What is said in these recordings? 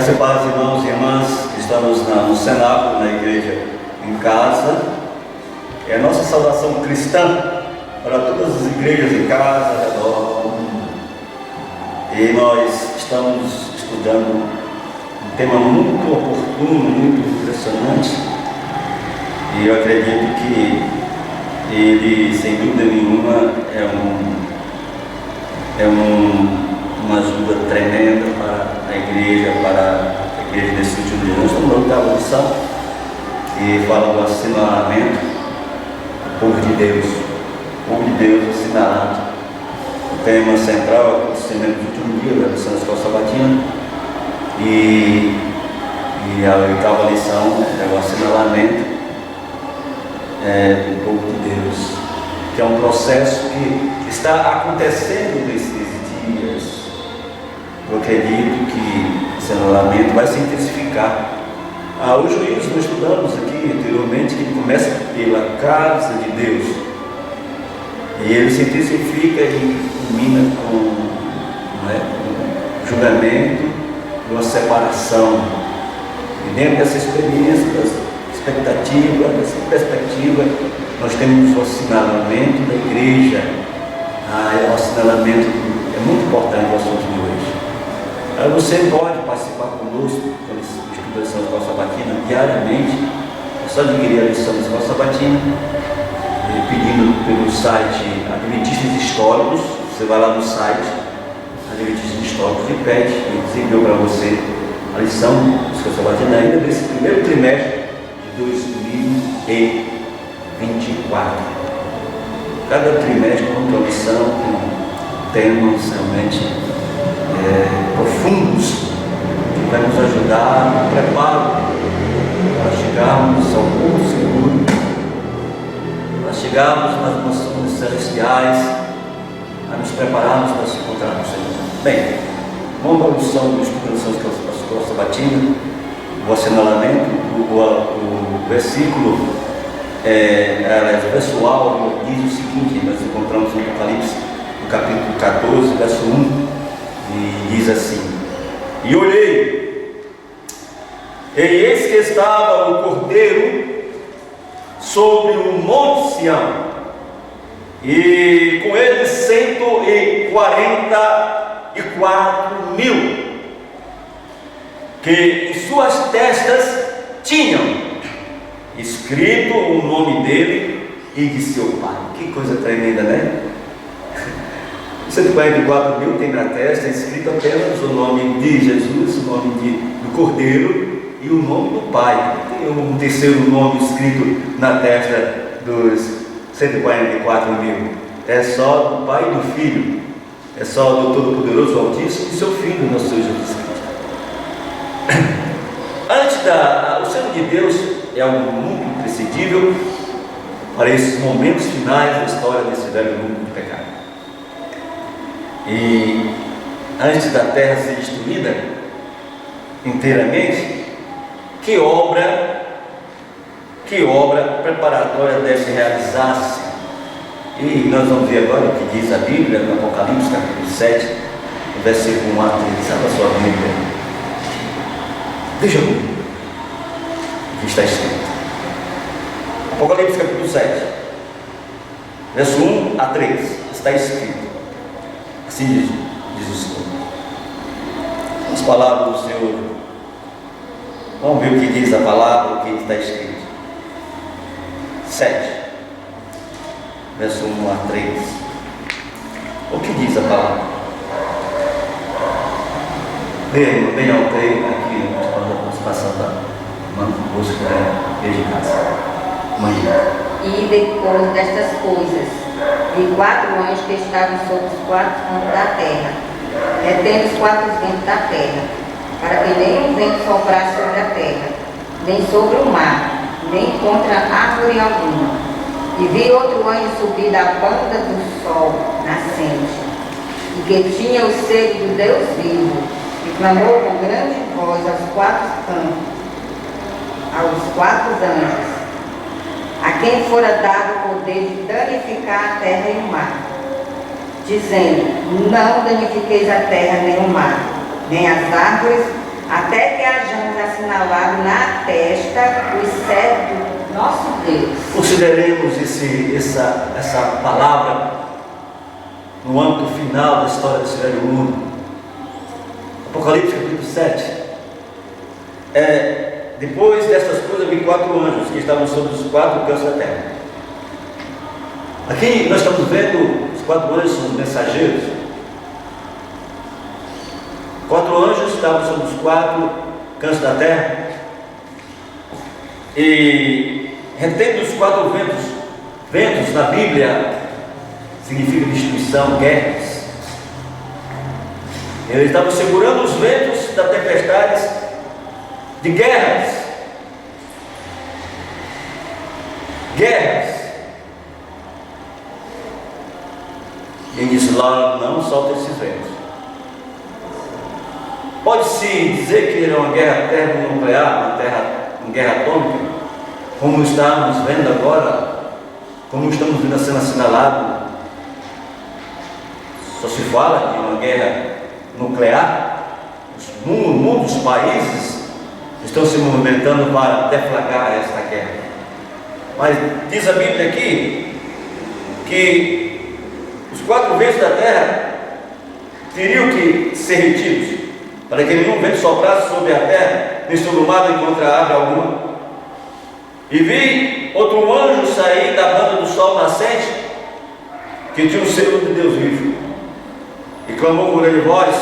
Graças e paz, irmãos e irmãs, estamos no cenáculo, na igreja em casa. É a nossa saudação cristã para todas as igrejas em casa, ao redor do mundo. E nós estamos estudando um tema muito oportuno, muito impressionante. E eu acredito que ele, sem dúvida nenhuma, uma ajuda tremenda para a igreja nesse último dia. Nós estamos na oitava lição que fala do assinalamento do povo de Deus. O povo de Deus assinalado. O tema central é o acontecimento do último dia da lição da escola sabatina. E a oitava lição é o assinalamento do povo de Deus, que é um processo que está acontecendo nesses dias. Eu acredito que esse assinalamento vai se intensificar. O juízo, nós estudamos aqui anteriormente, que ele começa pela casa de Deus, e ele se intensifica e culmina com julgamento, uma separação. E dentro dessa experiência, dessa perspectiva, nós temos o assinalamento da igreja. O assinalamento é muito importante o assunto de hoje. Você pode participar conosco do estudo da lição da escola sabatina diariamente. É só adquirir a lição da escola sabatina, pedindo pelo site Adventistas Históricos. Você vai lá no site Adventistas Históricos e pede, ele enviou para você a lição da escola sabatina ainda desse primeiro trimestre de 2024. Cada trimestre com uma lição, com temas realmente profundos, que vai nos ajudar no preparo para chegarmos ao porto seguro, para chegarmos nas mansões celestiais, a nos prepararmos para se encontrar com o Senhor. Bem, vamos para a lição do estudo da lição da escola sabatina, o assinalamento. O versículo pessoal diz o seguinte: nós encontramos no Apocalipse, no capítulo 14, verso 1, e diz assim: E olhei, e eis que estava o Cordeiro sobre o monte Sião, e com ele 144.000, que em suas testas tinham escrito o nome dele e de seu pai. Que coisa tremenda, né? 144.000 tem na testa escrito apenas o nome de Jesus, o nome do Cordeiro e o nome do Pai. Tem um terceiro nome escrito na testa dos 144.000. É só do Pai e do Filho. É só do Todo-Poderoso Altíssimo e seu Filho, nosso Senhor Jesus Cristo. O selo de Deus é algo muito imprescindível para esses momentos finais da história desse velho mundo de pecado. E antes da terra ser destruída inteiramente, que obra preparatória deve realizar-se? E nós vamos ver agora o que diz a Bíblia no Apocalipse capítulo 7, versículo 1 a 13. Sabe a sua Bíblia? Veja comigo o que está escrito. Apocalipse capítulo 7, verso 1 a 3. Está escrito assim: diz o Senhor. As palavras do Senhor. Vamos ver o que diz a palavra, o que está escrito. 7, verso 1 a 3. O que diz a palavra? Bem ao treino aqui, nós passamos a busca desde casa. E depois destas coisas, vi 4 anjos que estavam sobre os 4 cantos da terra, retendo os 4 ventos da terra, para que nenhum vento soprasse sobre a terra, nem sobre o mar, nem contra árvore alguma. E vi outro anjo subir da banda do sol nascente, e que tinha o selo do Deus vivo, e clamou com grande voz aos 4 cantos, aos 4 anjos, a quem fora dado o poder de danificar a terra e o mar, dizendo: não danifiqueis a terra nem o mar, nem as árvores, até que assinalado na testa os cetros do nosso Deus. Consideremos essa palavra no âmbito final da história desse velho mundo. Apocalipse capítulo 7. Depois dessas coisas vi 4 anjos que estavam sobre os 4 cantos da terra. Aqui nós estamos vendo os 4 anjos são os mensageiros. 4 anjos estavam sobre os 4 cantos da terra e retendo os 4 ventos. Ventos na Bíblia significa destruição, guerras. Eles estavam segurando os ventos da tempestade de guerras. E ele disse lá, não solta esses ventos. Pode-se dizer que era uma guerra termonuclear, uma guerra atômica, como estamos vendo agora, como estamos vendo sendo assinalado. Só se fala de uma guerra nuclear. Muitos países estão se movimentando para deflagrar esta guerra. Mas diz a Bíblia aqui que os 4 ventos da terra teriam que ser retidos, para que nenhum vento soprasse sobre a terra, nem sobre o mar, nem contra árvore alguma. E vi outro anjo sair da banda do sol nascente, que tinha o selo de Deus vivo, e clamou com grande voz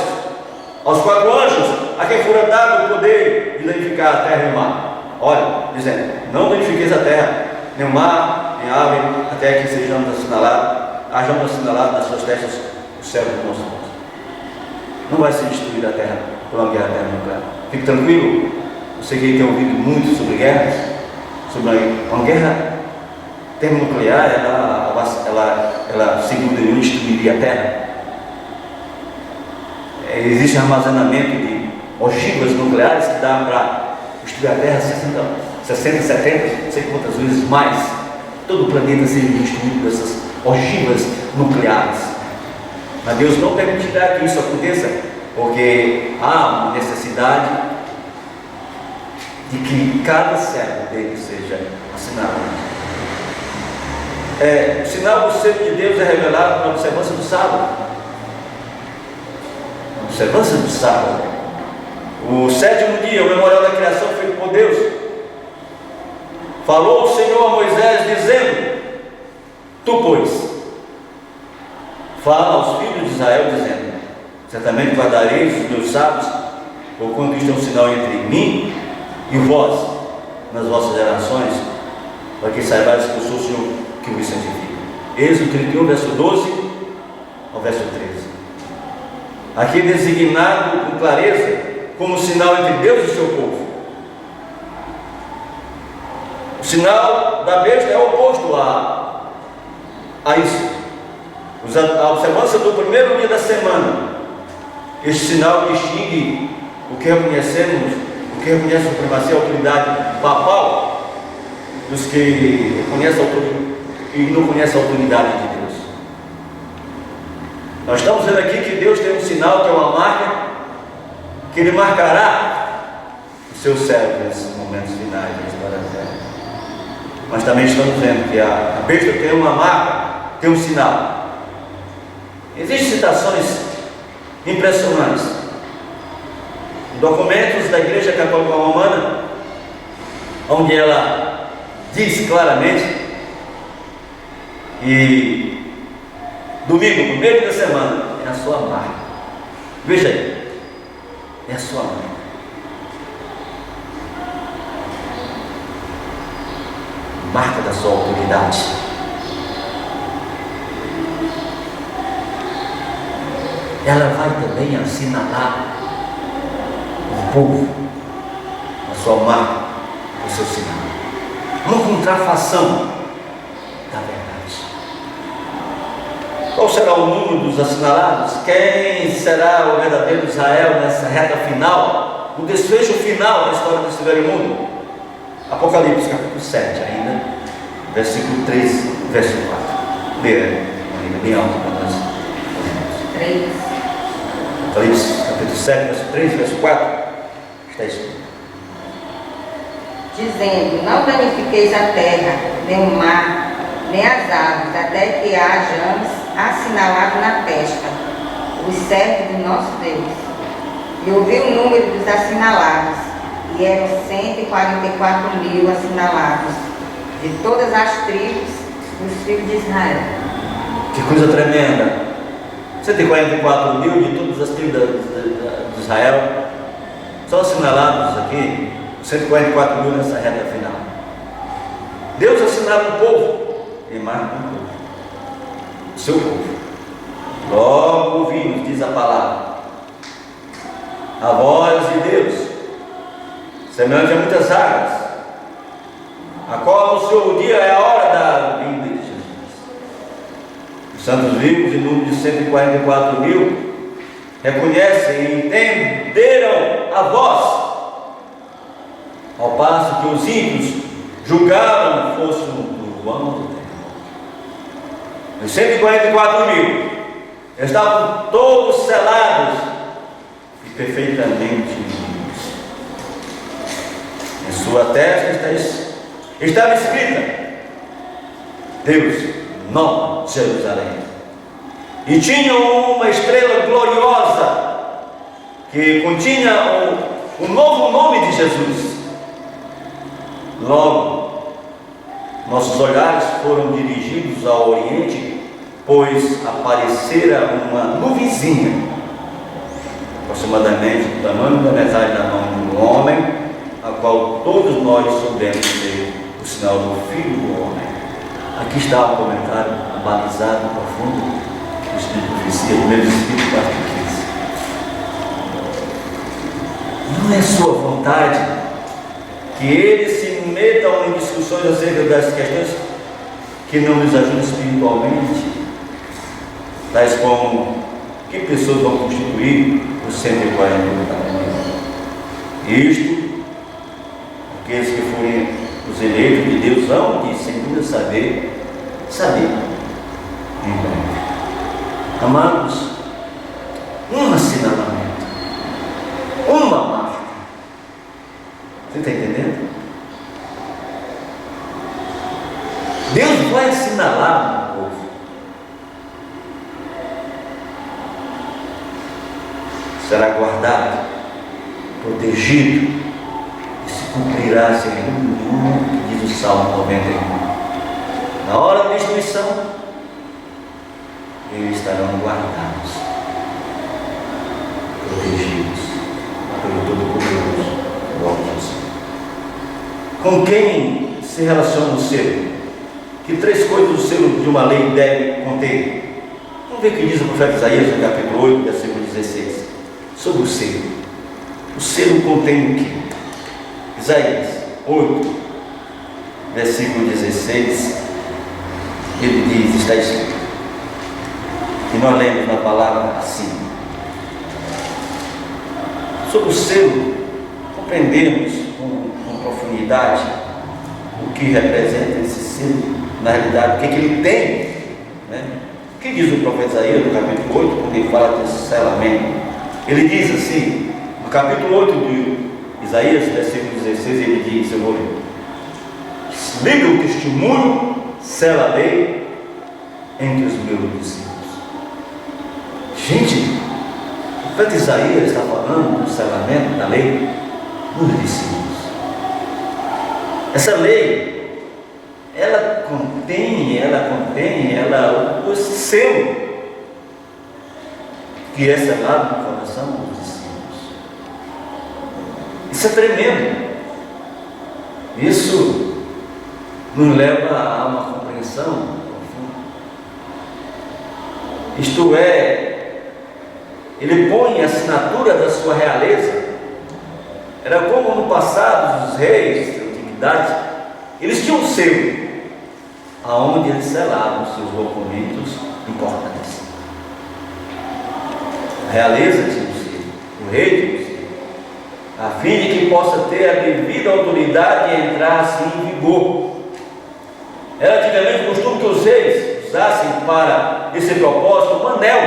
aos 4 anjos, a quem fora dado o poder de danificar a terra e o mar. Olha, dizendo, não danifiqueis a terra, nem o mar, nem a árvore, até que hajam assinalado nas suas testas o céu do nosso Deus. Não vai ser destruída a terra por uma guerra termonuclear. Fique tranquilo, você que tem ouvido muito sobre guerras, sobre uma guerra termonuclear, ela segundo nenhum destruiria a terra. Existe armazenamento de ogivas nucleares que dá para destruir a terra 60, 70, não sei quantas vezes mais. Todo o planeta seria destruído dessas ogivas nucleares. Mas Deus não permitirá que isso aconteça, porque há uma necessidade de que cada servo dele seja assinado. O sinal do selo de Deus é revelado na observância do sábado. Observância do sábado. O 7º dia, o memorial da criação feito por Deus. Falou o Senhor a Moisés, dizendo: tu, pois, fala aos filhos de Israel, dizendo: certamente guardareis os meus sábados, porquanto isto é um sinal entre mim e vós, nas vossas gerações, para que saibais que eu sou o Senhor que vos santifica. Êxodo 31, verso 12 ao verso 13. Aqui é designado com clareza como sinal entre Deus e o seu povo. O sinal da besta é oposto a isso. A observância do primeiro dia da semana. Este sinal distingue o que reconhecemos, o que reconhece a supremacia, a autoridade papal, dos que reconhecem e não conhecem a autoridade de Deus. Nós estamos vendo aqui que Deus tem um sinal, que é uma marca, que Ele marcará o seu servo nesses momentos finais da história da terra. Mas também estamos vendo que a besta tem uma marca, tem um sinal. Existem citações impressionantes. Documentos da Igreja Católica Romana, onde ela diz claramente que domingo, primeiro da semana, é a sua marca. Veja aí, é a sua marca. Marca da sua autoridade. Ela vai também assinalar o povo, a sua marca, o seu sinal. Uma contrafação da verdade. Qual será o número dos assinalados? Quem será o verdadeiro Israel nessa reta final, no desfecho final da história desse velho mundo? Apocalipse capítulo 7 ainda, versículo 3, verso 4. Leia, bem alto para nós. 3. Apocalipse capítulo 7, verso 3, verso 4. Está escrito: dizendo: não danifiqueis a terra, nem o mar, nem as árvores, até que hajamos assinalado na testa os servos do nosso Deus. E ouviu o número dos assinalados, e eram 144.000 assinalados, de todas as tribos dos filhos de Israel. Que coisa tremenda! 144.000 de todas as tribos de Israel, são assinalados aqui, 144.000 nessa reta final. Deus assinala o povo, e marca o povo, o seu povo. Logo ouvimos, diz a palavra, a voz de Deus, semelhante a muitas águas, a qual anunciou o dia e a hora da vinda de Jesus. Os santos vivos, em número de 144.000, reconhecem e entenderam a voz, ao passo que os ímpios julgaram fosse um vão do tempo. Os 144.000 estavam todos selados e perfeitamente limpos. Em sua testa estava escrita: Deus, Nova Jerusalém. E tinham uma estrela gloriosa que continha o novo nome de Jesus. Logo, nossos olhares foram dirigidos ao Oriente, pois aparecera uma nuvenzinha, aproximadamente do tamanho da metade da mão de um homem, a qual todos nós soubemos ser o sinal do Filho do Homem. Aqui está o comentário balizado, profundo, do Espírito de Profecia, primeiro Espírito, parte 15. Não é sua vontade que eles se metam em discussões acerca das questões que não nos ajudam espiritualmente, tais como que pessoas vão constituir os 144.000. Isto, aqueles que forem os eleitos de Deus vão, de sem dúvida, saber em breve. Amados, um assinalamento, uma marca. Você está entendendo? Deus vai assinalar o povo. Será guardado, protegido, e se cumprirá sem dúvida nenhuma o que diz o Salmo 91. Na hora da destruição, eles estarão guardados, protegidos pelo Todo-Poderoso. Com quem se relaciona o selo? Que três coisas o selo de uma lei deve conter? Vamos ver o que diz o profeta Isaías no capítulo 8, versículo 16, sobre o selo. O selo contém o quê? Isaías 8, versículo 16, ele diz, está escrito, e nós lemos na palavra assim: sobre o selo compreendemos com profundidade o que representa esse selo, na realidade, o que ele tem, né? O que diz o profeta Isaías no capítulo 8, quando ele fala desse selamento? Ele diz assim, no capítulo 8 de Isaías, versículo 16, ele diz, eu vou ler: liga o testemunho, sela a lei entre os meus discípulos. Gente, o profeta Isaías está falando do selamento da lei nos discípulos. Essa lei, ela contém o selo que é selado no coração dos discípulos. Isso é tremendo. Isso nos leva a uma compreensão profunda. Isto é, ele põe a assinatura da sua realeza. Era como no passado os reis da antiguidade, eles tinham um selo, aonde eles selavam seus documentos importantes. A realeza tinha um selo, o rei tinha um selo, a fim de que possa ter a devida autoridade e entrar assim em vigor. Era antigamente o costume que os reis usassem para esse propósito um anel,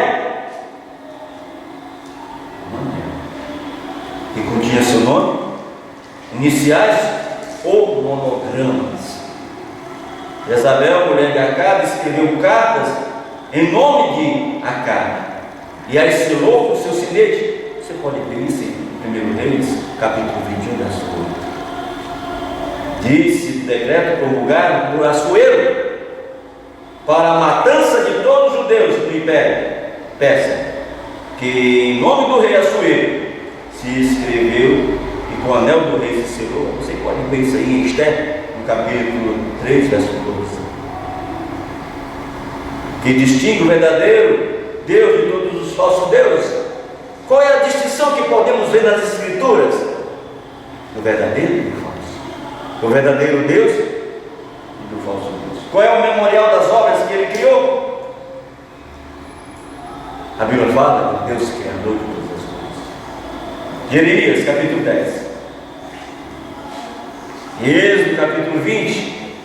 que continha seu nome, iniciais ou monogramas. Jezabel, mulher de Acabe, escreveu cartas em nome de Acabe e as selou com seu sinete. Você pode ver isso em 1 Reis, capítulo 21, verso 8. Disse o decreto promulgado por Assuero para a matança de todos os judeus do Império Persa, que em nome do rei Assuero se escreveu e com o anel do rei se selou. Você pode ver isso aí em Esther, no capítulo 3, verso 12. Que distingue o verdadeiro Deus de todos os falsos deuses. Qual é a distinção que podemos ver nas Escrituras? Do verdadeiro e do falso. Do verdadeiro Deus e do falso Deus. Qual é o memorial das obras que ele criou? A Bíblia fala do Deus criador de todas as coisas. Jeremias, capítulo 10. Êxodo, capítulo 20.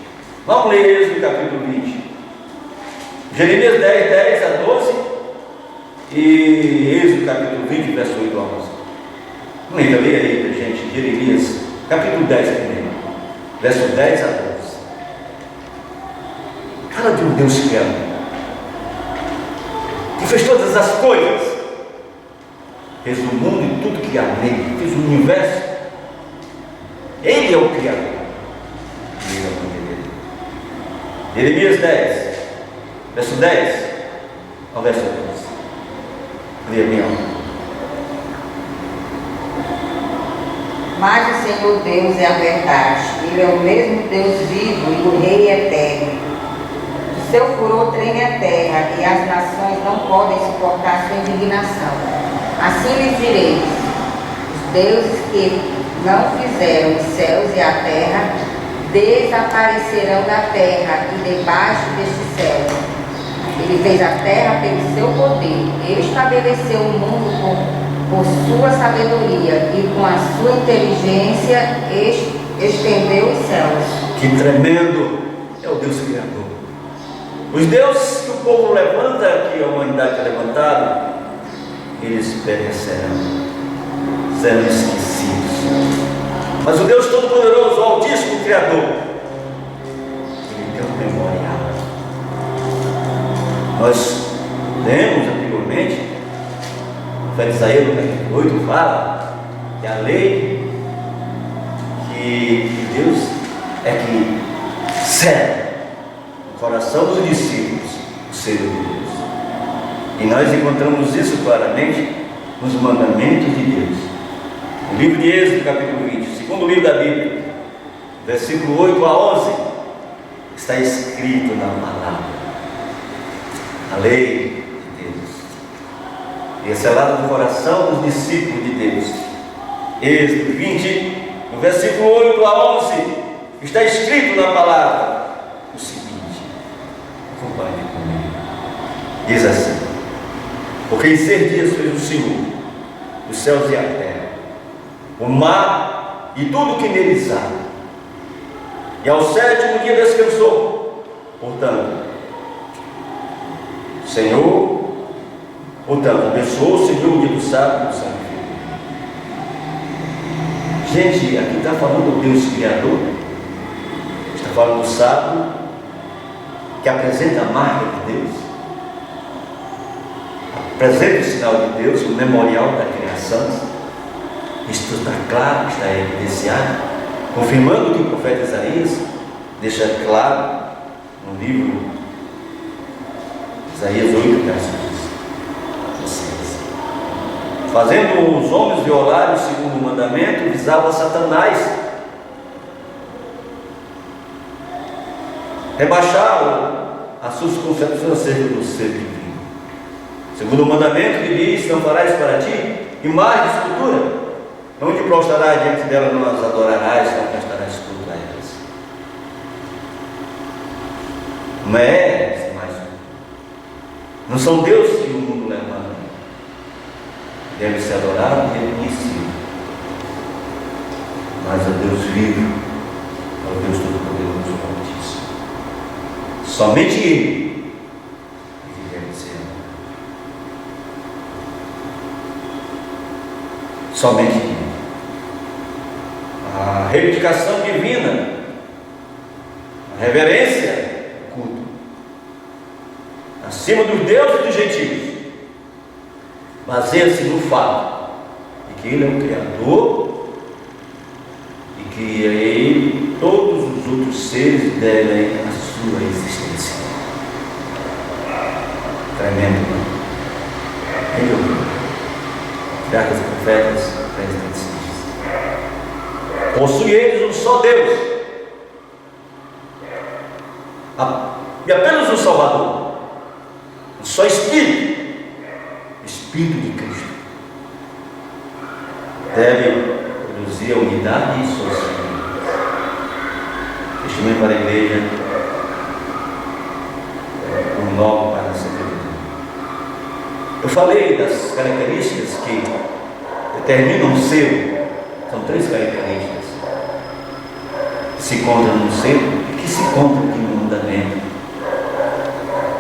Vamos ler Êxodo, capítulo 20. Jeremias 10, 10 a 12. E Êxodo, capítulo 20, verso 8 a 11. Vamos ler aí, gente. Jeremias, capítulo 10 primeiro. Verso 10 a 12. Fala de um Deus criador, que fez todas as coisas, fez o mundo e tudo que há nele, fez o universo. Ele é o Criador. Ele é o poder. Jeremias 10, verso 10 ao verso 12. Leia bem alto. Mas o Senhor Deus é a verdade. Ele é o mesmo Deus vivo e o Rei eterno. O seu furor treme a terra e as nações não podem suportar sua indignação. Assim lhes direis: os deuses que não fizeram os céus e a terra desaparecerão da terra e debaixo deste céu. Ele fez a terra pelo seu poder. Ele estabeleceu o mundo por sua sabedoria e com a sua inteligência estendeu os céus. Que tremendo é o Deus Criador. Os deuses que o povo levanta, que a humanidade é levantada, eles perecerão, serão esquecidos. Mas o Deus Todo-Poderoso, o Altíssimo Criador, ele tem um memorial. Nós lemos anteriormente, o profeta Isaías no capítulo 8 fala que a lei de Deus é que cega o coração dos discípulos o ser de Deus. E nós encontramos isso claramente nos mandamentos de Deus. No livro de Êxodo, capítulo 20, segundo livro da Bíblia, versículo 8 a 11, está escrito na palavra a lei de Deus, e é selada no coração dos discípulos de Deus. Êxodo 20, no versículo 8 a 11, está escrito na palavra o seguinte, acompanhe comigo. Diz assim: porque em 6 dias fez o Senhor os céus e a terra, o mar e tudo que neles há, e ao 7º dia descansou. Portanto, abençoou o Senhor o dia do sábado e do sacrifício. Gente, aqui está falando do Deus Criador, está falando do sábado, que apresenta a marca de Deus, apresenta o sinal de Deus, o memorial da criação. Isto está claro, está evidenciado, confirmando o que o profeta Isaías deixa claro no livro Isaías 8, verso 16. Fazendo os homens violarem o segundo mandamento, visava Satanás rebaixar as suas concepções acerca do ser divino. Segundo o mandamento que diz: não farás para ti imagem de escultura, não te prostrarás diante dela, não as adorarás, não prestarás culto a elas. Não é mais. Não são deuses que o mundo levanta. Deve ser adorado e reconhecido. Mas é Deus vivo, é o Deus Todo-Poderoso, o Altíssimo. Somente Ele deve ser amado. Somente Ele. A reivindicação divina a reverência, o culto, acima dos deuses e dos gentios, baseia-se no fato de que Ele é o Criador e que a Ele todos os outros seres devem a sua existência. Tremendo, não? Ele é o Criador. Cartas dos Profetas 3:26. Possui eles um só Deus e apenas um Salvador, um só Espírito, Espírito de Cristo. Deve produzir a unidade e suas famílias. Testemunho para a igreja, um nome para a sabedoria. Eu falei das características que determinam o selo. São 3 características que se encontram no selo e que se encontram aqui no mandamento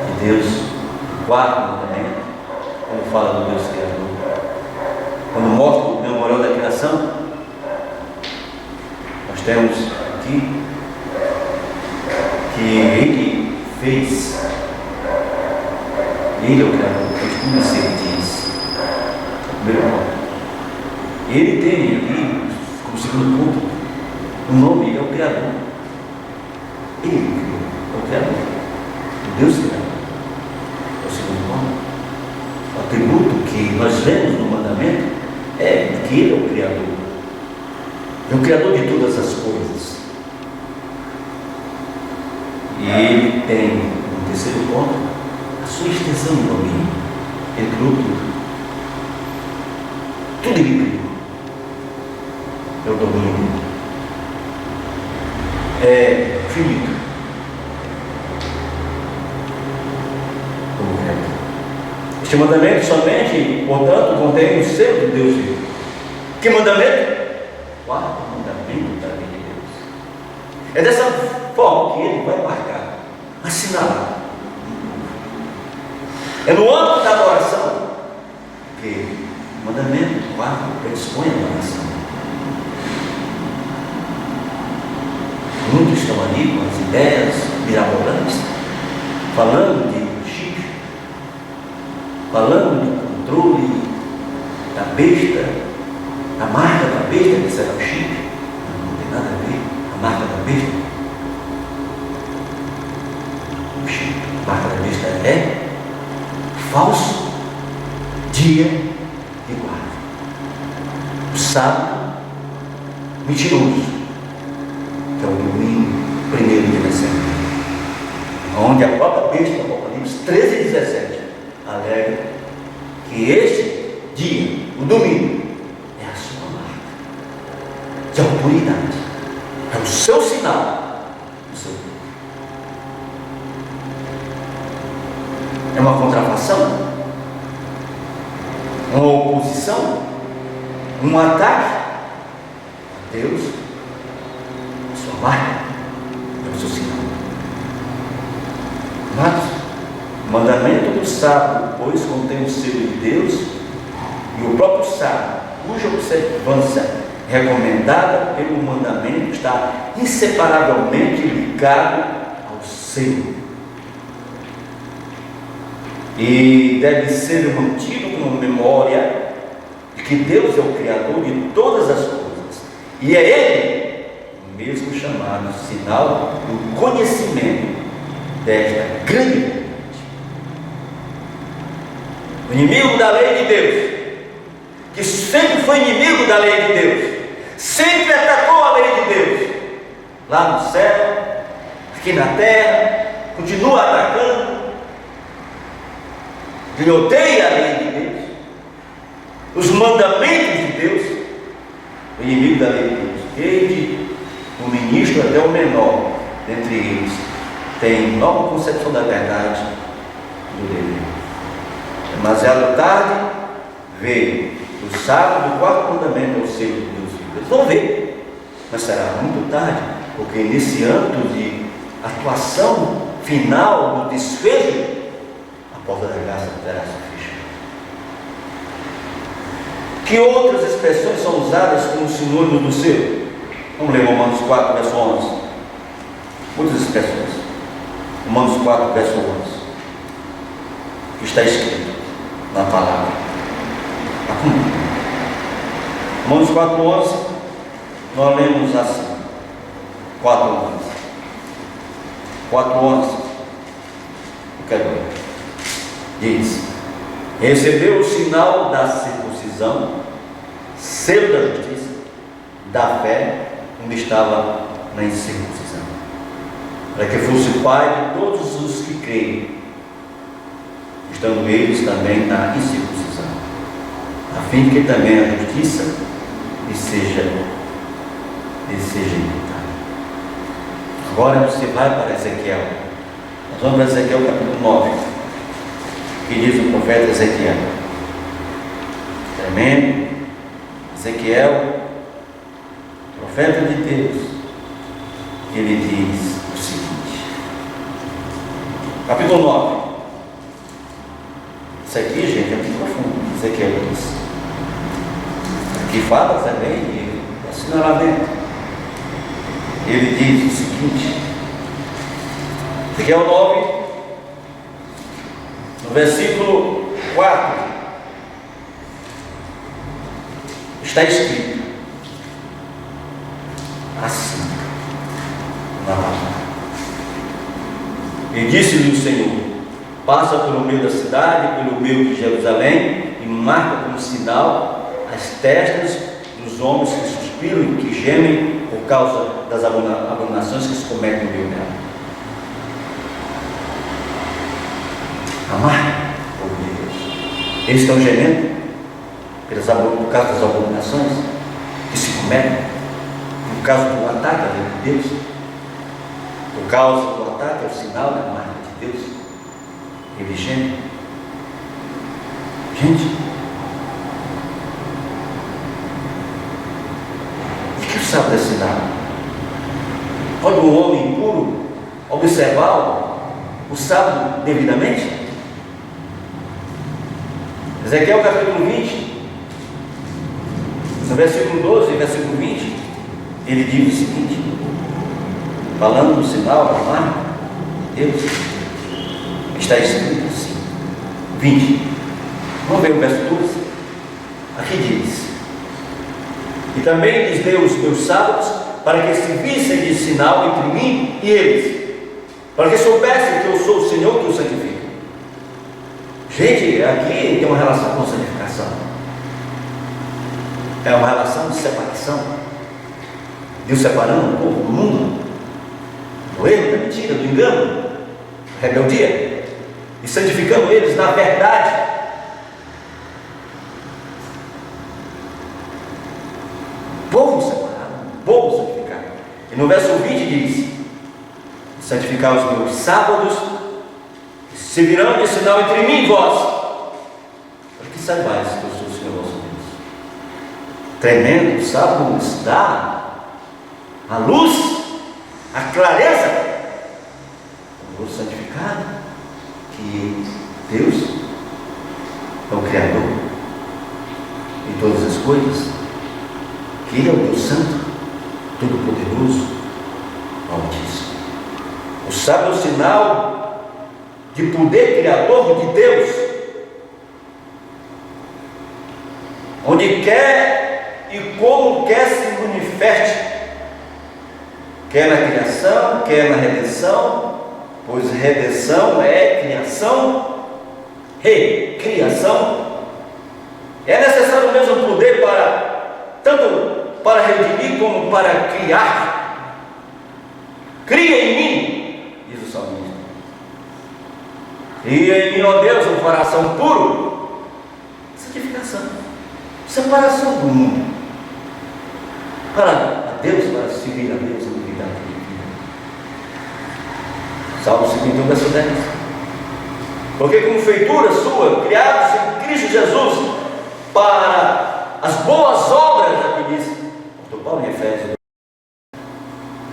de Deus, o 4º mandamento, quando fala do Deus Criador. Quando mostra o memorial da criação, nós temos aqui que Ele fez, Ele é o Criador, fez tudo isso, Ele diz. O primeiro ponto. Ele tem ali, como segundo ponto, o nome, Ele é o Criador. Ele é o Criador, o Deus Criador. É o segundo ponto. O atributo que nós vemos no mandamento é que Ele é o Criador. É o Criador de todas as coisas. E Ele tem, no terceiro ponto, a sua extensão de domínio. Ele criou tudo. Tudo Ele criou. É o domínio dele. É finito. Como Criador. Este mandamento somente, portanto, contém o selo de Deus vivo. Que mandamento? O 4º mandamento da lei de Deus. É dessa forma que Ele vai marcar, assinalar. É no âmbito da adoração que o mandamento 4 predispõe a adoração. Muitos estão ali com as ideias mirabolantes, falando de chip, falando de controle da besta, a marca da besta, que será o chip. Não tem nada a ver, a marca da besta. O chip, a marca da besta é falso dia de guarda. O sábado mentiroso, que é o domingo primeiro dia da semana, onde a própria besta, Apocalipse 13:17, alega que este dia, o domingo, é a sua marca de autoridade, é o seu sinal, o seu tempo. É uma contrafação, uma oposição, um ataque a Deus, a sua marca, é o seu sinal. Mas o mandamento do sábado, pois, contém o selo de Deus, e o próprio sábado, cuja observância recomendada pelo mandamento está inseparavelmente ligado ao selo. E deve ser mantido como memória de que Deus é o Criador de todas as coisas. E é Ele o mesmo chamado sinal do conhecimento desta grande verdade. O inimigo da lei de Deus, que sempre foi inimigo da lei de Deus, sempre atacou a lei de Deus, lá no céu, aqui na terra, continua atacando. Ele odeia a lei de Deus, os mandamentos de Deus, o inimigo da lei de Deus, desde o ministro até o menor dentre eles, tem nova concepção da verdade do dever. Demasiado tarde veio o sábado do 4º mandamento ao selo de Deus. Eles vão ver, mas será muito tarde, porque nesse âmbito de atuação final, do desfecho, a porta da graça terá se fechado. Que outras expressões são usadas como sinônimo do selo? Vamos ler Romanos 4, verso 11. muitas expressões. Romanos 4, verso 11, que está escrito na palavra. Romanos 4, 11, nós lemos assim, 4, 11. 4, 11, eu quero ler. Diz: recebeu o sinal da circuncisão, selo da justiça, da fé, onde estava na incircuncisão, para que fosse pai de todos os que creem, estando eles também na incircuncisão, a fim que também a justiça lhe seja imitada. Agora você vai para Ezequiel. Nós vamos para Ezequiel capítulo 9, que diz o profeta Ezequiel. Tremendo. Ezequiel, profeta de Deus, ele diz o seguinte, capítulo 9. Isso aqui, gente, é muito profundo. Ezequiel diz. Aqui fala também de assinalamento. Ele diz o seguinte, Ezequiel 9, no versículo 4, está escrito assim, na palavra. E disse-lhe o Senhor: passa pelo meio da cidade, pelo meio de Jerusalém, e marca como sinal as testas dos homens que suspiram e que gemem por causa das abominações que se cometem no meio dela. Amar o povo de Deus. Eles estão gemendo por causa das abominações que se cometem, por causa do ataque à lei de Deus, por causa do ataque ao sinal da marca de Deus. Ele geme. Gente, o que sabe desse sinal? Pode um homem impuro observar o sábado devidamente? Ezequiel capítulo 20, no versículo 12 e versículo 20, ele diz o seguinte, falando do sinal da marca de Deus, está escrito assim, 20, vamos ver o verso 12, aqui diz: e também lhes deu os meus sábados, para que se vissem de sinal entre mim e eles, para que soubessem que eu sou o Senhor que os santifica. Gente, aqui tem uma relação com santificação, é uma relação de separação. Deus separando o povo do mundo, do erro, da mentira, do engano, da rebeldia, e santificando eles na verdade. Povo separado, povo santificado. E no verso 20 diz: santificar os meus sábados, se virão de sinal entre mim e vós, para que saibais que eu sou o Senhor vosso Deus. Tremendo, o sábado nos dá a luz, a clareza, o santificado, que Deus é o Criador de todas as coisas, que Ele é o Deus Santo, Todo-Poderoso, Altíssimo. O sábado é o sinal de poder criador de Deus, onde quer e como quer se manifeste, quer na criação, quer na redenção, pois redenção é criação, recriação. É necessário o mesmo poder tanto para redimir como para criar. Cria em mim, diz o salmista. Cria em mim, ó Deus, um coração puro. Santificação, separação do mundo, para a Deus, para seguir a Deus, a novidade de vida. Salmo 51, verso 10. Porque como feitura sua, criados em Cristo Jesus, para as boas obras, aqui diz o Paulo em Efésios,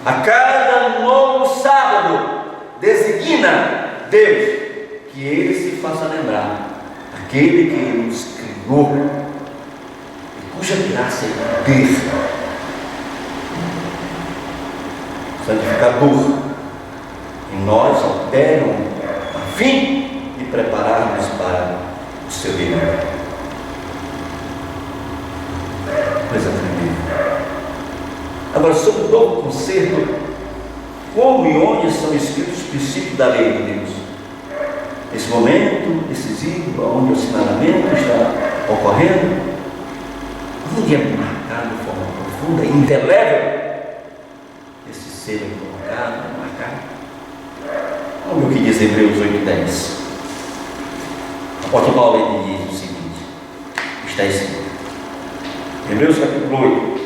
a cada novo sábado designa Deus que Ele se faça lembrar aquele que nos criou, cuja graça e poder santificador nós operam a fim de preparar-nos para o seu reino. Coisa tremenda. Agora, sobre o novo concerto, como e onde são escritos os princípios da lei de Deus? Esse momento decisivo, onde o assinalamento está ocorrendo, onde é marcado de forma profunda e indelével esse selo colocado, marcado. Olha o que diz Hebreus 8:10. O apóstolo Paulo diz o seguinte, está escrito, Hebreus capítulo 8,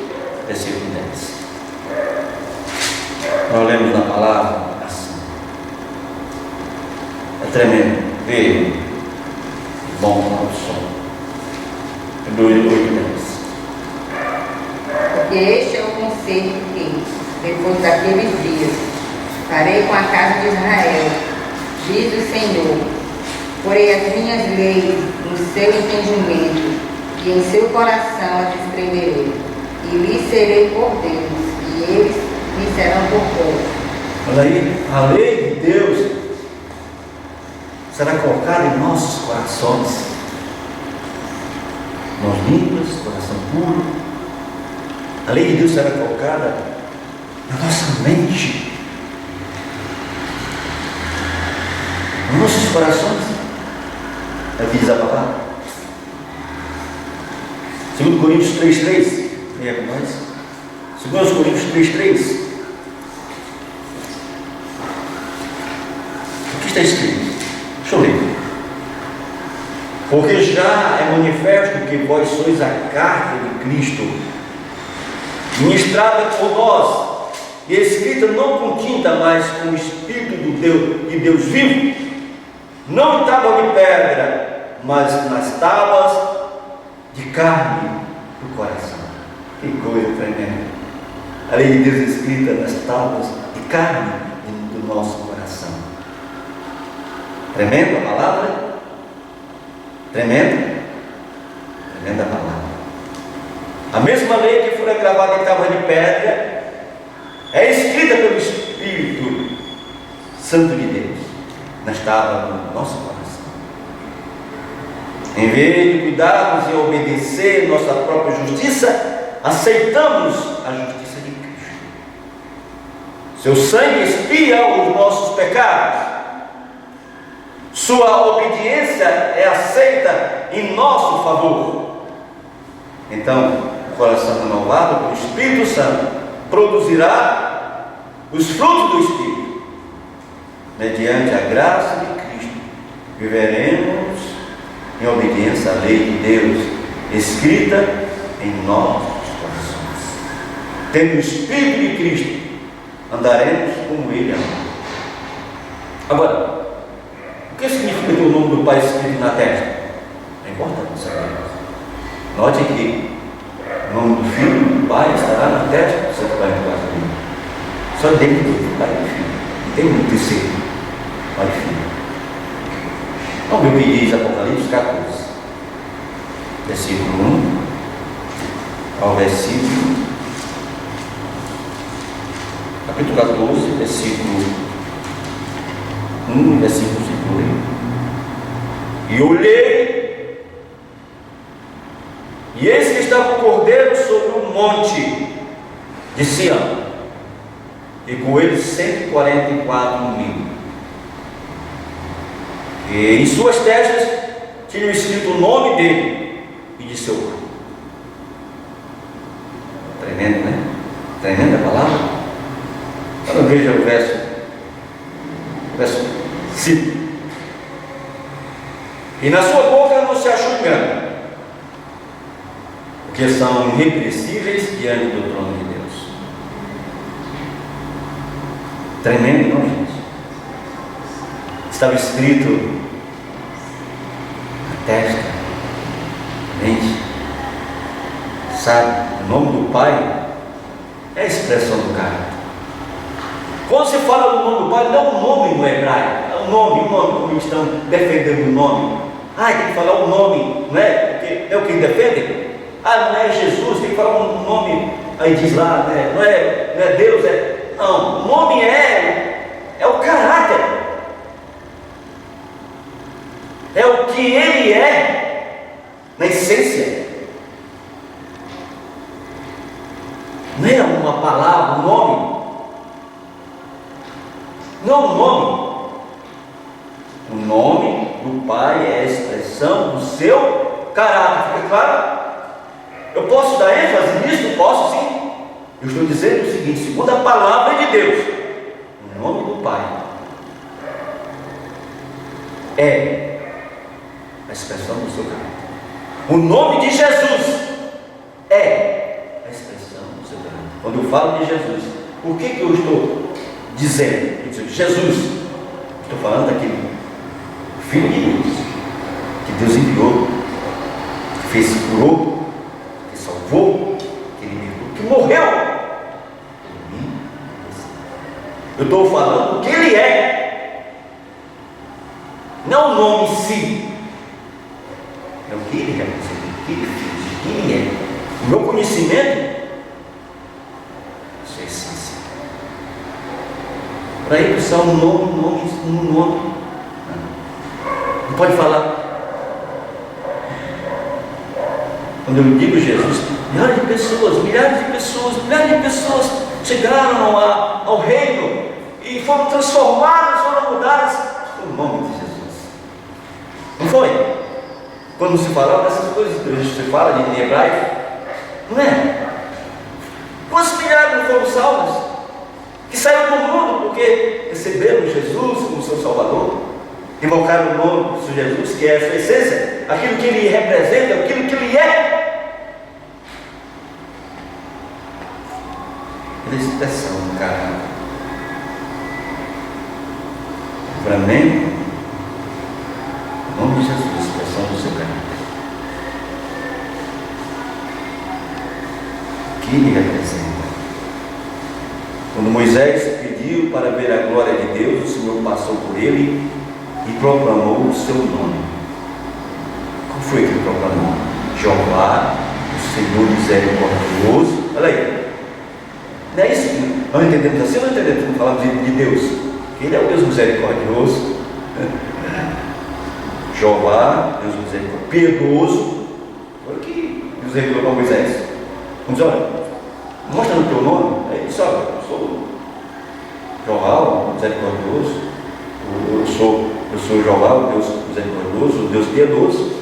versículo 10. Nós lemos na palavra assim. É tremendo. Veja. Bom para o som. Hebreus 8:10. Porque este é o conselho que, depois daqueles dias, farei com a casa de Israel, diz o Senhor. Porei as minhas leis no seu entendimento, e em seu coração as escreverei, e lhes serei por Deus, e eles me serão por povo. Olha aí, a lei de Deus será colocada em nossos corações, mãos limpas, coração puro. A lei de Deus será colocada na nossa mente, nos nossos corações. É o que diz a palavra. 2 Coríntios 3:3. Leia com nós. 2 Coríntios 3:3. O que está escrito? Deixa eu ler. Porque já é manifesto que vós sois a carta de Cristo, ministrada por nós, e escrita não com tinta, mas com o Espírito de Deus vivo, não em tábua de pedra, mas nas tábuas de carne do coração. Que coisa tremenda! A lei de Deus escrita nas tábuas de carne do nosso coração. Tremenda a palavra? Tremenda? Tremenda a palavra. A mesma lei que foi gravada em tábua de pedra é escrita pelo Espírito Santo de Deus nas tábuas do nosso coração. Em vez de cuidarmos e obedecer nossa própria justiça, aceitamos a justiça de Cristo. Seu sangue expia os nossos pecados. Sua obediência é aceita em nosso favor. Então, o coração renovado pelo Espírito Santo produzirá os frutos do Espírito. Mediante a graça de Cristo, viveremos em obediência à lei de Deus, escrita em nossos corações. Tendo o Espírito de Cristo, andaremos como Ele anda. Agora, o que significa ter o nome do Pai escrito na testa? É importante saber. Note que o nome do Filho e do Pai estará na testa do 144 livros. Só dentro do Pai e do Filho. Não tem um terceiro. Pai e Filho. Vamos ver o que diz Apocalipse 14, versículo 1 ao versículo, capítulo 14, versículo 1 e versículo 5. E olhei, e eis que estava o Cordeiro sobre um monte de Sião, e com ele 144.000. E em suas testas tinham escrito o nome dele e de seu pai. Tremendo, né? Tremenda a palavra. Agora veja o verso 5. E na sua boca não se achou engano, porque são irrepreensíveis diante do trono de Deus. Tremendo, não, gente? Estava escrito na testa, mente, sabe? O nome do Pai é a expressão do caráter. Quando se fala do nome do Pai, não o nome no hebraico, é o nome, como estão defendendo o nome. Tem que falar o nome, não é? Porque é o que defendem. Não é Jesus, tem que falar um nome, aí diz lá, né? não é Deus, Não, o nome é o caráter. não o nome. O nome do Pai é a expressão do seu caráter, fica claro? Eu posso dar ênfase nisso? Posso sim. Eu estou dizendo o seguinte, segundo a palavra de Deus, o nome do Pai é a expressão do seu caráter. O nome de Jesus é a expressão do seu caráter. Quando eu falo de Jesus, o que eu estou dizendo? Eu digo, Jesus, estou falando daquele Filho de Deus, que Deus enviou, que fez, curou, que salvou, que libertou, que morreu por mim. Eu estou falando o que Ele é, não o nome em si, é o que Ele representa, o que Ele fez, o que Ele é. O meu conhecimento, isso é essência. Para Ele só um nome. Não pode falar. Quando eu digo Jesus, milhares de pessoas chegaram ao reino e foram transformadas, foram mudadas no nome de Jesus. Não foi? Quando se falava dessas coisas, se fala em hebraico, não é? Quantos milhares não foram salvos? Que saíram do mundo porque receberam Jesus como seu Salvador, invocaram o nome de Jesus, que é a sua essência, aquilo que Ele representa, aquilo que Ele é. Ele é a expressão do caráter. Livramento, o nome de Jesus, a expressão do seu caráter. O que Ele representa? Quando Moisés pediu para ver a glória de Deus, o Senhor passou por ele e proclamou o seu nome. Qual foi que ele proclamou? Jeová, o Senhor misericordioso. Olha aí. Não é isso? Nós entendemos assim ou não entendemos quando falamos de Deus? Que Ele é o Deus misericordioso. Jeová, Deus misericordioso, piedoso. Foi o que Deus revelou para Moisés. Vamos dizer, olha, mostra no teu nome. Aí ele disse, olha, eu sou Jeová, o misericordioso. Eu sou Jeová, o Deus misericordioso, o Deus piedoso,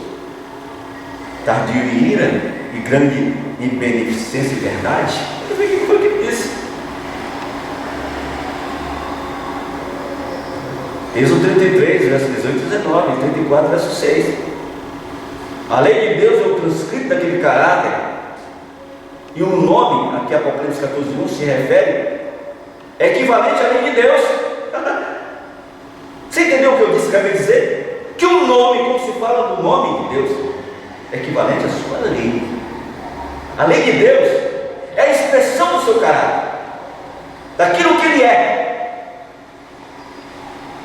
tardio em ira e grande em beneficência e verdade. O que foi que ele disse? Êxodo 33, verso 18 e 19, 34, verso 6. A lei de Deus é o transcrito daquele caráter, e o nome a que Apocalipse 14:1 se refere é equivalente à lei de Deus. Você entendeu o que eu disse? Acabei de dizer que o nome, quando se fala do nome de Deus, é equivalente à sua lei. A lei de Deus é a expressão do seu caráter, daquilo que Ele é.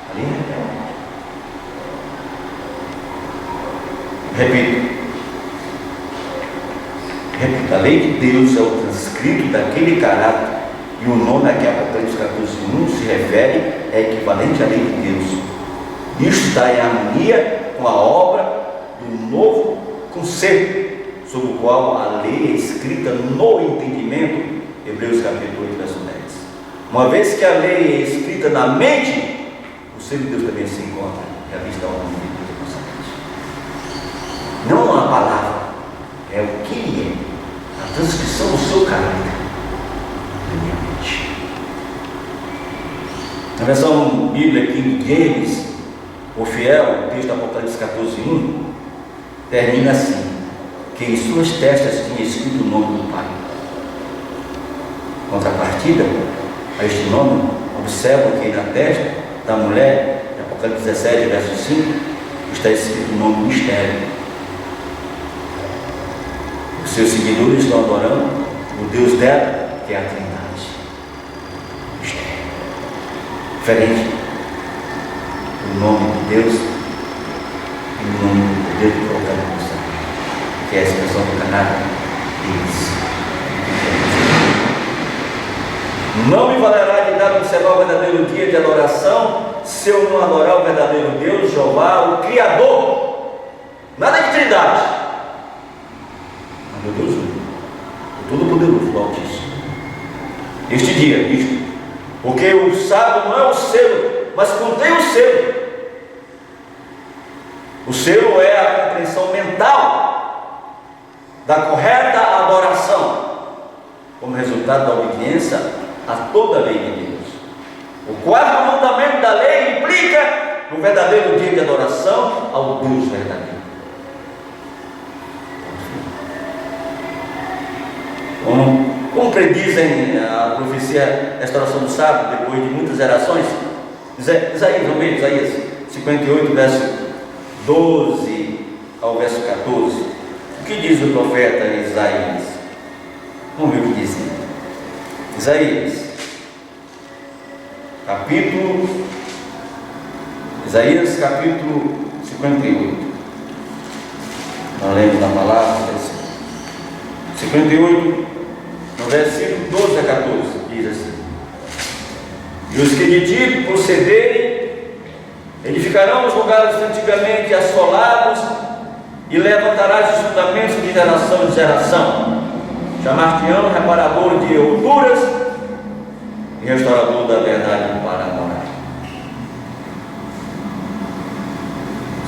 A lei é. Repito, a lei de Deus é o transcrito daquele caráter, e o nome a que Apocalipse 14:1 se refere é equivalente à lei de Deus. Isto está em harmonia com a obra do novo conceito, sobre o qual a lei é escrita no entendimento, Hebreus capítulo 8, verso 10. Uma vez que a lei é escrita na mente, o ser de Deus também se encontra, é a vista ao nome de Deus constante. Não a palavra, é o que Ele é, a transcrição do seu caráter na minha mente. Na versão Bíblia King James, o fiel, o texto do Apocalipse 14:1 termina assim: que em suas testas tinha escrito o nome do Pai. Contrapartida a este nome, observa que na testa da mulher, em Apocalipse 17, verso 5, está escrito o nome do mistério. Os seus seguidores estão adorando o Deus dela, que é a Trindade. Mistério. Diferente. O nome de Deus e o nome do poder que colocar no coração, que é a expressão do caráter deles. Não me valerá de dar observar o verdadeiro dia de adoração, se eu não adorar o verdadeiro Deus, Jeová, o Criador. Nada de Trindade, mas meu Deus, o Todo-Poderoso, o Altíssimo. Este dia, porque o sábado não é o selo mas contém o selo. O selo é a compreensão mental da correta adoração, como resultado da obediência a toda a lei de Deus. O quarto mandamento da lei implica no verdadeiro dia de adoração ao Deus verdadeiro. Como predizem a profecia restauração do sábado, depois de muitas gerações, Isaías 58, verso 12 ao verso 14. O que diz o profeta Isaías? Vamos ver o que diz. Isaías, capítulo 58. Não lembro da palavra, 58, no versículo 12 a 14, diz assim: e os que de ti procederem edificarão os lugares antigamente assolados, e levantarás os fundamentos de geração em geração. Chamar-te-ão reparador de alturas e restaurador da verdade para morar.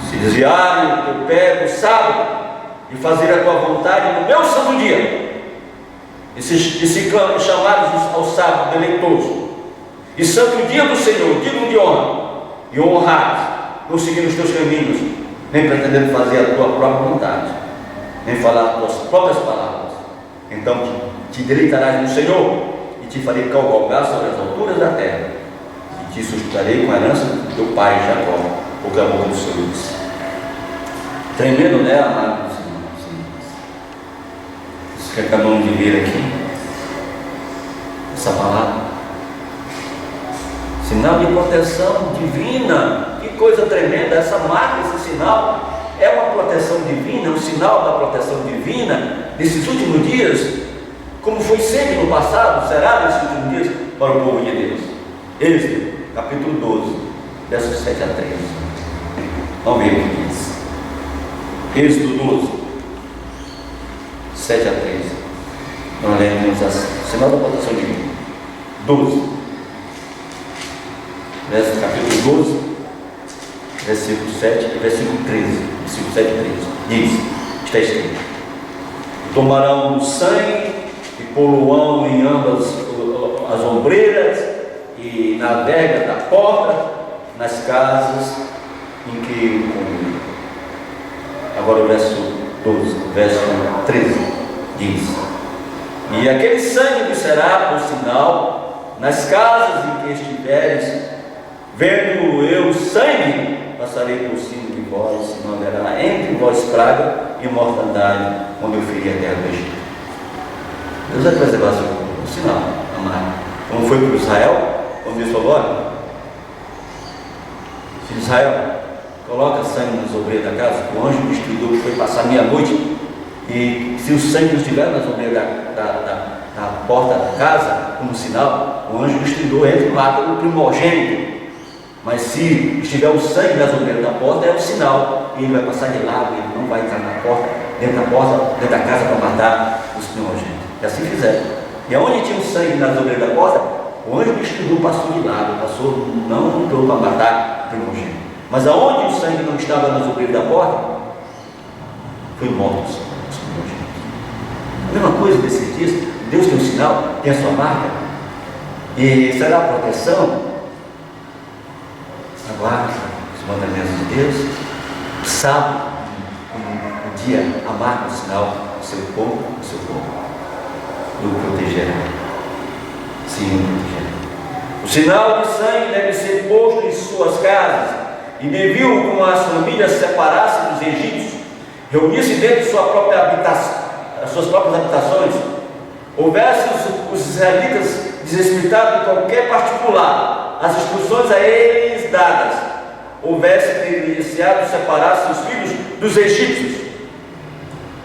Se desviarem o teu pé do sábado e fazer a tua vontade no meu santo dia, e se chamares ao sábado deleitoso e santo dia do Senhor, digno de honra, e honrares, não seguindo os teus caminhos, nem pretendendo fazer a tua própria vontade, nem falar as tuas próprias palavras, então te deleitarás no Senhor, e te farei cavalgar sobre as alturas da terra, e te sustentarei com a herança do teu pai Jacó, porque a boca do Senhor disse. Tremendo, né, amado? Isso que acabamos de ver aqui, essa palavra, sinal de proteção divina. Que coisa tremenda, essa marca, esse sinal é uma proteção divina, um sinal da proteção divina nesses últimos dias, como foi sempre no passado, será nesses últimos dias para o povo de Deus. Êxodo, capítulo 12, versos 7 a 13. Vamos ver o que diz. Êxodo 12, 7 a 13. Nós lemos assim, sinal da proteção divina. 12, capítulo 12, versículo 7 e versículo 13. Versículo 7 e 13. Diz, está escrito: tomarão o sangue e poluão em ambas as ombreiras e na adega da porta, nas casas em que comiam. Agora o verso 12, verso 13 diz: e aquele sangue vos será por sinal nas casas em que estiveres. Vendo eu sangue, passarei por cima de vós, não haverá entre vós praga e mortandade, quando eu ferir a terra do Egito. Deus vai preservar seu povo, um sinal, amado. Como foi para Israel, quando Deus falou: olha, filho de Israel, coloca sangue nas obreiras da casa, que o anjo destruidor que foi passar meia-noite, e se o sangue não estiver nas obreiras da porta da casa, como sinal, o anjo destruidor entra e mata o primogênito. Mas se estiver o sangue nas ombreiras da porta, é o sinal, e ele vai passar de lado, ele não vai entrar na porta, dentro da casa para matar os primogênitos. E assim fizeram. E aonde tinha o sangue nas ombreiras da porta, o anjo destruidor passou de lado, não entrou para matar o primogênito. Mas aonde o sangue não estava nas ombreiras da porta, foi morto os primogênitos. A mesma coisa desses dias, Deus tem um sinal, tem a sua marca, e será a proteção. Aguarde os mandamentos de Deus. Sábado, o dia, a marca, o sinal, o seu povo, o protegerá. Sim, o protegerá. O sinal de sangue deve ser posto em suas casas, e deviam, como as famílias separassem dos egípcios, reunir-se dentro de suas próprias habitações, houvesse os israelitas desrespeitado de qualquer particular, as instruções a eles dadas, houvesse negligenciado separar seus filhos dos egípcios,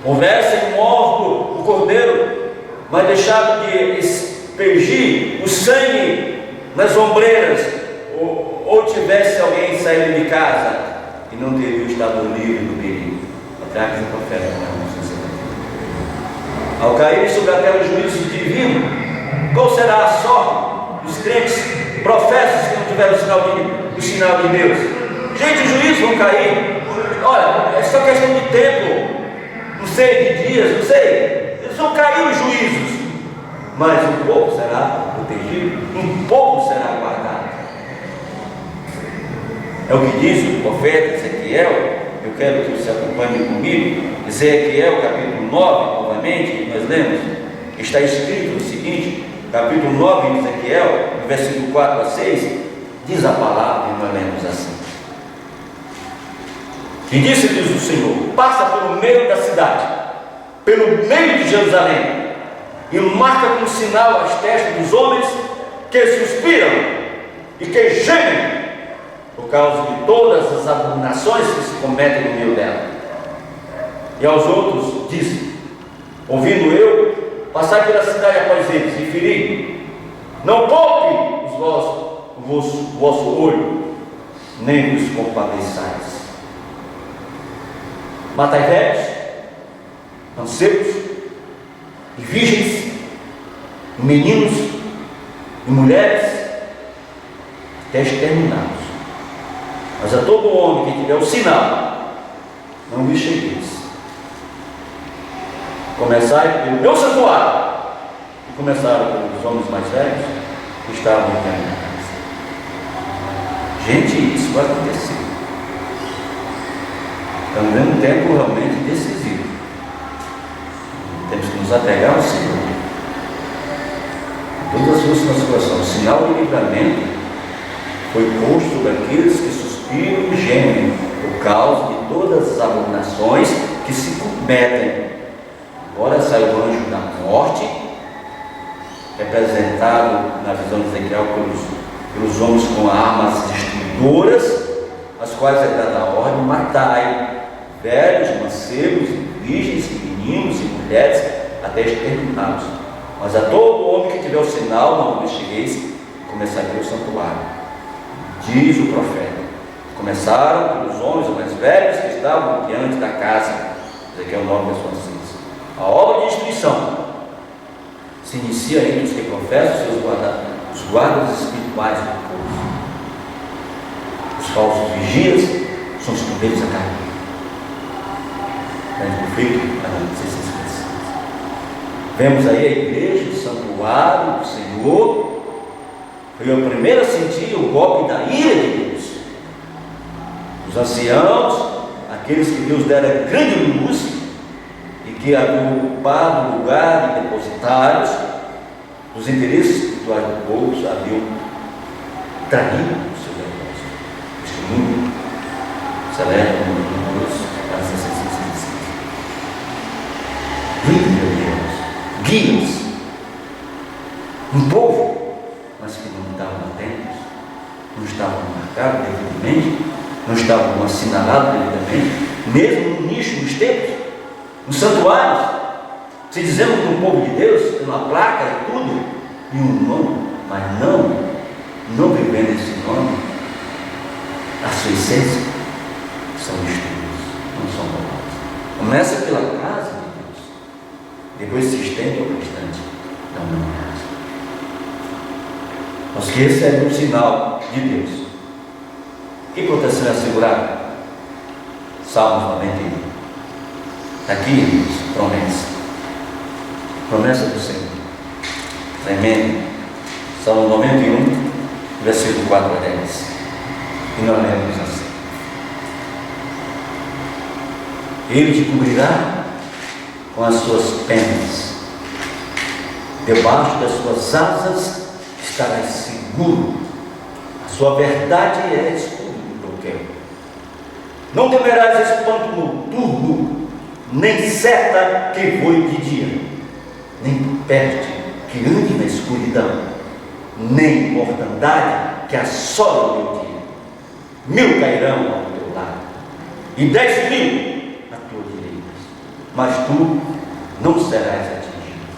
houvessem morto o cordeiro, mas deixado de aspergir o sangue nas ombreiras, ou tivesse alguém saído de casa e não teria estado livre do perigo. Atrás do profeta, ao cair sobre a terra o juízo divino, qual será a sorte dos crentes professos que não tiveram sinal o sinal de Deus. Gente, os juízos vão cair. Olha, é só questão de tempo. Não sei, de dias, não sei. Eles vão cair os juízos. Mas um pouco será protegido, um pouco será guardado. É o que diz o profeta Ezequiel. Eu quero que você acompanhe comigo. Ezequiel, capítulo 9, novamente, nós lemos. Está escrito o seguinte, capítulo 9 de Ezequiel, no versículo 4 a 6, diz a palavra, e nós lemos assim. E disse-lhes o Senhor: passa pelo meio da cidade, pelo meio de Jerusalém, e marca como sinal as testas dos homens que suspiram e que gemem por causa de todas as abominações que se cometem no meio dela. E aos outros disse: ouvindo eu, passai pela cidade após eles e ferir, não poupe o vosso olho, nem vos compadeçais. Matai velhos, mancebos, e virgens, e meninos, e mulheres, até exterminados. Mas a todo homem que tiver o sinal, não lhe chegueis. Começai pelo meu santuário. E começaram pelos homens mais velhos que estavam em minha casa. Gente, isso vai acontecer. Estamos vendo um tempo realmente decisivo. Temos que nos apegar ao Senhor. Todas as suas situações. O sinal de livramento foi posto sobre aqueles que suspiram e gemem por causa de todas as abominações que se cometem. Agora sai o anjo da morte, representado na visão de Ezequiel pelos homens com armas destruidoras, as quais é dada a ordem: matai velhos, mancebos, virgens, meninos e mulheres, até exterminados. Mas a todo homem que tiver o sinal, não lhe chegueis, começaria o santuário. Diz o profeta: começaram pelos homens mais velhos que estavam diante da casa. Ezequiel 9, versículo 6. A obra de destruição se inicia entre os que professam os guardas espirituais do povo. Os falsos vigias são os primeiros a cair. Vemos aí a igreja, o santuário do Senhor, foi o primeiro a sentir o golpe da ira de Deus. Os anciãos, aqueles que Deus dera grande luz e que haviam ocupado o lugar de depositários dos interesses espirituais do povo, haviam traído o seu negócio. Este mundo celebra o mundo de Deus para ser guias, um povo, mas que não estavam atentos, não estavam marcados devidamente, não estavam assinalados devidamente, mesmo no nicho dos templos, nos santuários, se dizendo que um povo de Deus, tem uma placa e tudo, e um nome, mas não vivendo esse nome, a sua essência são destruídos, não são roubados. Começa pela casa de Deus, depois se estende ao restante da humanidade. Os que recebem o sinal de Deus, que proteção é assegurada? Salmos 91. Está aqui, irmãos, promessa do Senhor, tremendo. Salmo 91, versículo 4 a 10. E nós lemos assim: Ele te cobrirá com as suas penas, debaixo das suas asas estarás seguro. A sua verdade é escudo do bloqueio. Não temerás espanto noturno, nem seta que voe de dia, nem peste que ande na escuridão, nem mortandade que assola o teu dia. 1000 cairão ao teu lado, e 10.000 à tua direita, mas tu não serás atingido.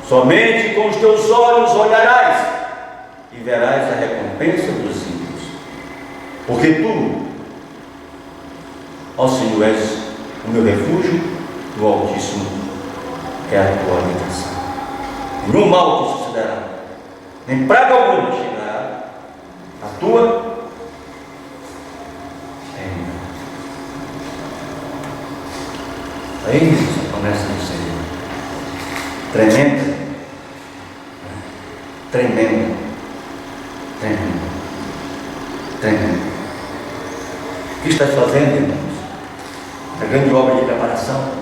Somente com os teus olhos olharás e verás a recompensa dos ímpios, porque tu, ó Senhor, és o meu refúgio, do Altíssimo é a tua habitação. Nenhum mal te sucederá, nem praga alguma chegará à tua bem, a promessa do Senhor. Tremenda. Tremenda. Tremenda. Tremenda. O que estás fazendo, irmãos? A grande obra de preparação.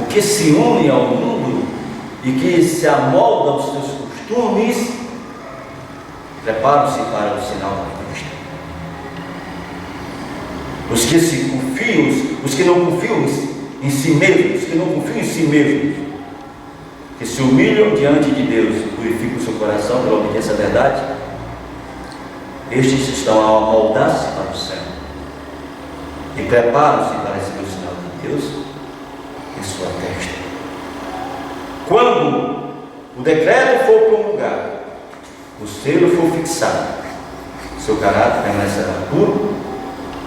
O que se une ao mundo e que se amolda aos seus costumes, preparam-se para o sinal da Cristo. Os que se confiam, os que não confiam em si mesmos, os que não confiam em si mesmos, que se humilham diante de Deus, purificam o seu coração pela obediência à verdade, estes estão a amoldar-se para o céu e preparam-se para receber o sinal de Deus em sua testa. Quando o decreto for promulgado, o selo for fixado, seu caráter permanecerá puro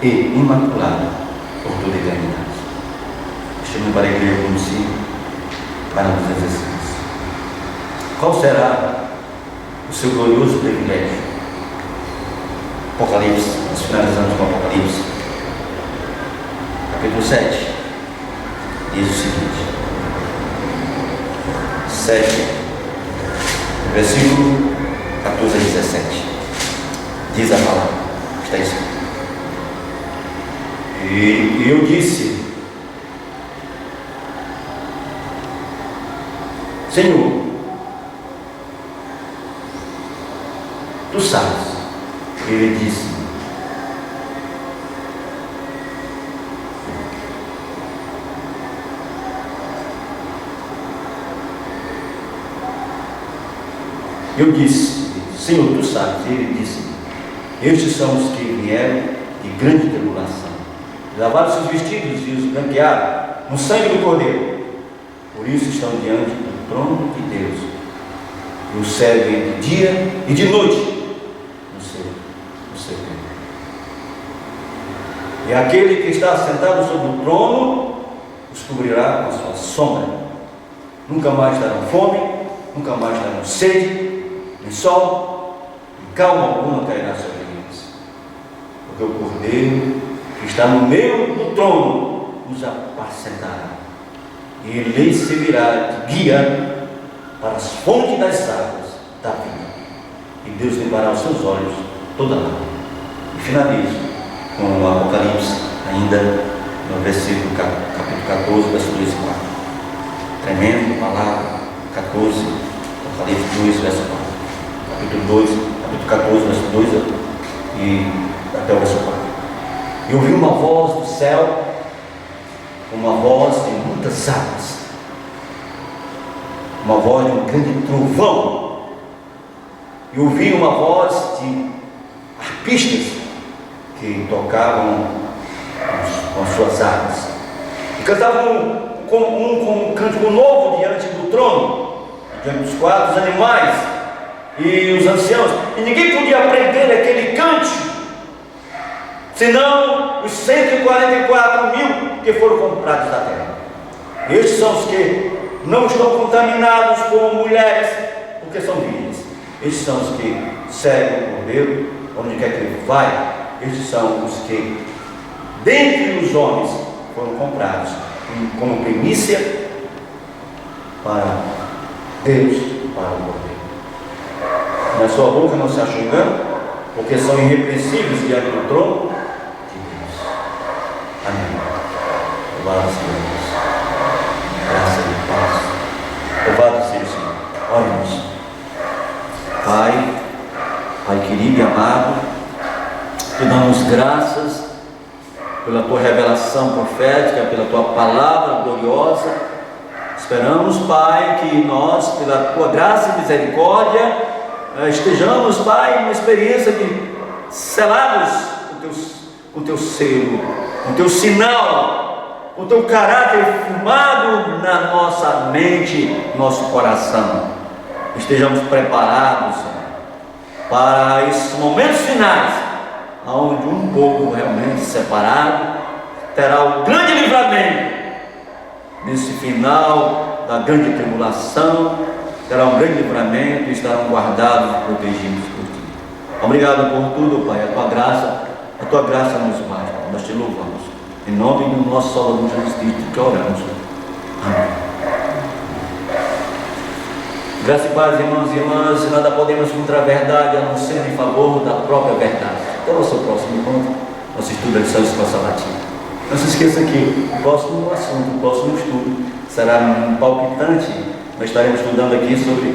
e imaculado por toda a eternidade. Estamos para a igreja como se para nos exercícios. Qual será o seu glorioso privilégio? Apocalipse, nós finalizamos com Apocalipse, capítulo 7, diz o seguinte: 7, versículo 14 a 17, diz a palavra, está escrito. E eu disse: Senhor, tu sabes. Ele disse: eu disse, Senhor, tu sabes. Ele disse: estes são os que vieram de grande tribulação, lavaram seus vestidos e os branquearam no sangue do Cordeiro. Por isso estão diante do trono de Deus e o servem de dia e de noite no seu tempo. E aquele que está sentado sobre o trono os cobrirá com a sua sombra. Nunca mais darão fome, nunca mais darão sede, nem sol, e calma alguma cairá sobre eles. Porque o Cordeiro que está no meio do trono os apacentará, e ele servirá de guia para as fontes das águas da vida, e Deus limpará os seus olhos toda a lágrima. E finalizo com o Apocalipse, ainda no versículo capítulo 14, verso 2 e 4. Tremendo, palavra 14, Apocalipse 2, verso 4. Capítulo 14, verso 2 e até o verso 4. E ouvi uma voz do céu, uma voz de muitas águas, uma voz de um grande trovão. E ouvi uma voz de arpistas que tocavam com as suas armas e cantavam com um cântico novo diante do trono, diante dos quatro animais e os anciãos, e ninguém podia aprender aquele cântico senão os 144 mil que foram comprados da terra. Estes são os que não estão contaminados com mulheres, porque são virgens. Estes são os que seguem o Cordeiro onde quer que ele vai. Estes são os que, dentre os homens, foram comprados como primícia para Deus, para o Cordeiro. Na sua boca não se acha engano, porque são irrepreensíveis diante do trono de Deus. Amém. Louvado seja Deus. Graça e paz. Louvado seja o Senhor. Oremos. Pai querido e amado, te damos graças pela tua revelação profética, pela tua palavra gloriosa. Esperamos, Pai, que nós, pela tua graça e misericórdia, estejamos, Pai, numa experiência de selados com o teu selo, com o teu sinal, com o teu caráter firmado na nossa mente, no nosso coração. Estejamos preparados, Senhor, para esses momentos finais, onde um povo realmente separado terá o grande livramento. Nesse final da grande tribulação, terá um grande livramento e estarão guardados e protegidos por ti. Obrigado por tudo, Pai. A tua graça nos basta. Nós te louvamos. Em nome do nosso Salvador Jesus Cristo que oramos. Amém. Graças e paz, irmãos e irmãs, nada podemos contra a verdade, a não ser em favor da própria verdade. Até o nosso próximo encontro, nosso estudo da lição de escola sabatina. Não se esqueça que o próximo assunto, o próximo estudo será um palpitante. Nós estaremos estudando aqui sobre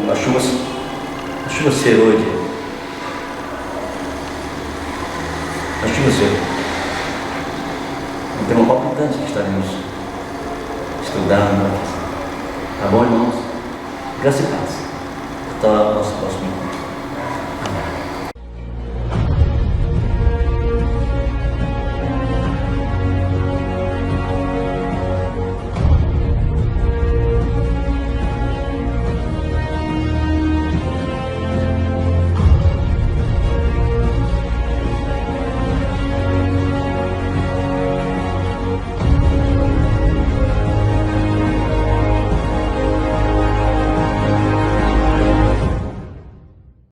a chuva serôdia. A chuva serôdia. Um tema palpitante que estaremos estudando. Tá bom, irmãos? Graças e paz. Até o nosso próximo encontro.